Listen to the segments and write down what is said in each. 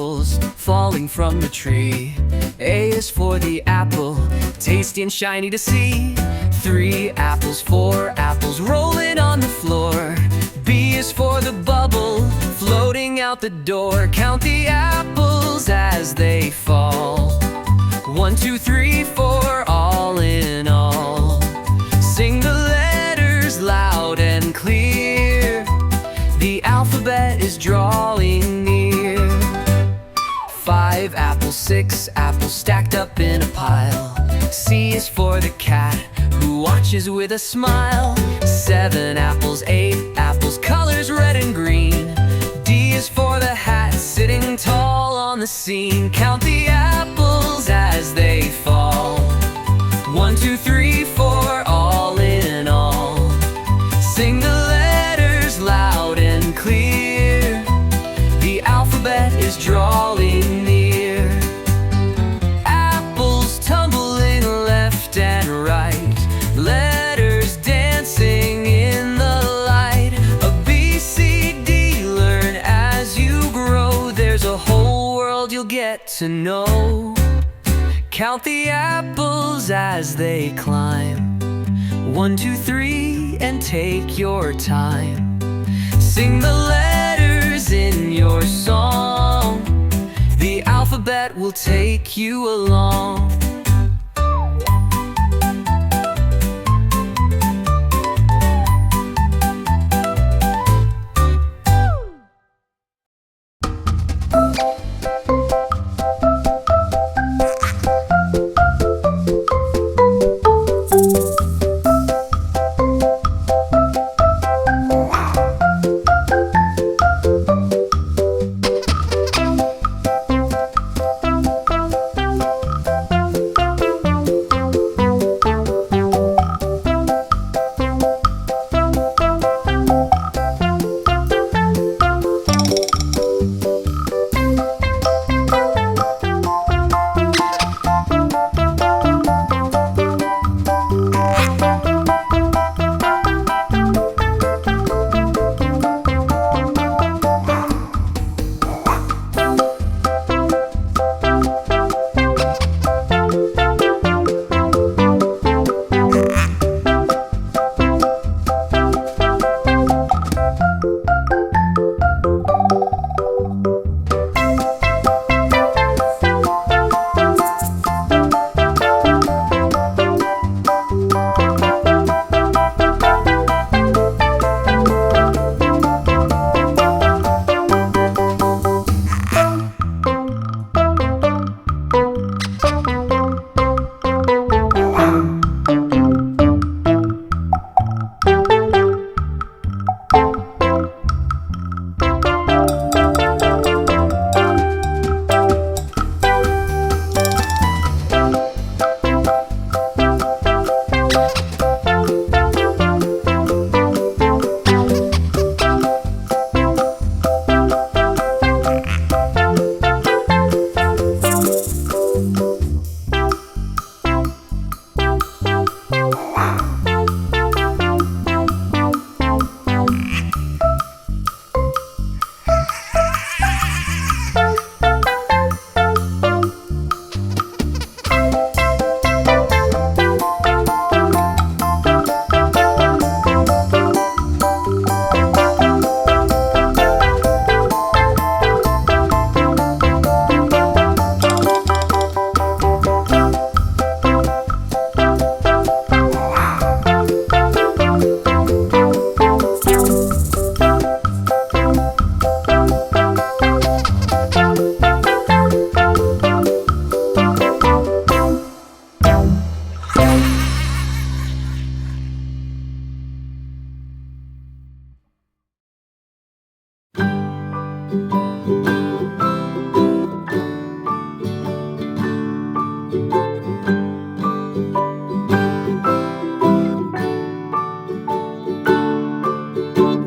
apples falling from the tree. A is for the apple, tasty and shiny to see. 3 apples, 4 apples rolling on the floor. B is for the bubble floating out the door. Count the apples as they fall. 1, 2, 3, 4, all in all. Sing the letters loud and clear. The alphabet is drawing near. 5 apples, 6 apples stacked up in a pile. C is for the cat who watches with a smile. 7 apples, 8 apples, colors red and green. D is for the hat sitting tall on the scene. Count the apples as they fall. 1, 2, 3, 4, all in all. Sing the letters loud and clear. The alphabet is drawing near. Apples tumbling left and right, letters dancing in the light. A B, C, D, learn as you grow. There's a whole world you'll get to know. Count the apples as they climb. 1, 2, 3, and take your time. Sing the letters in your song. The alphabet will take you along.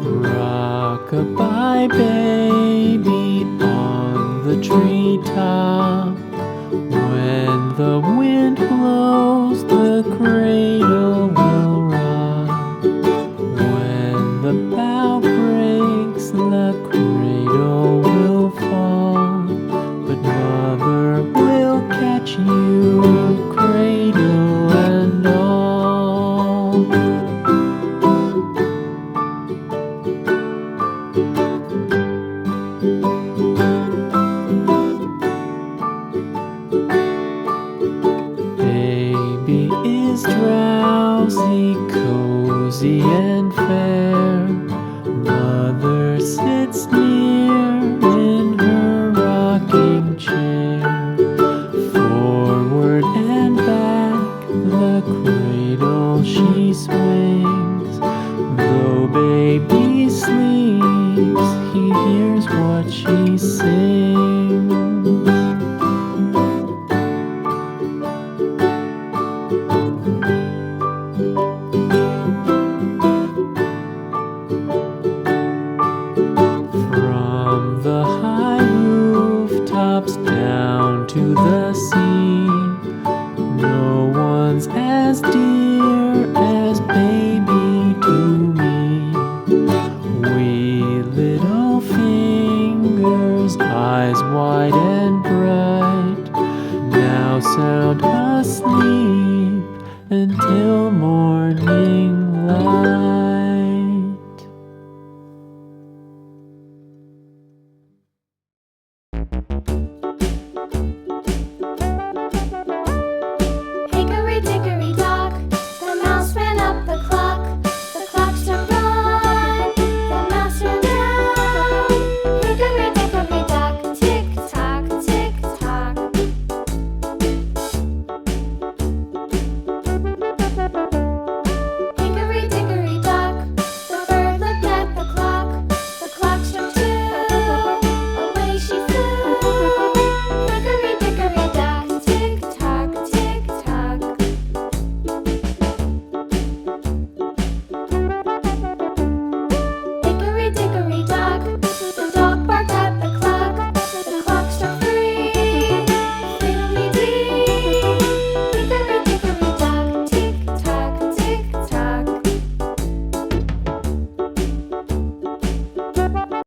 Rock-a-bye baby on the treetop. When the wind blows, the cradle will rock. When the bough breaks, the cradle will fall. rocking chair. Forward and back the cradle she swings. Though baby sleeps, he hears what she sings. From the high rooftops down to the sea, no one's as dear as baby to me. Wee little fingers, eyes wide and bright, now sound asleep until morning light.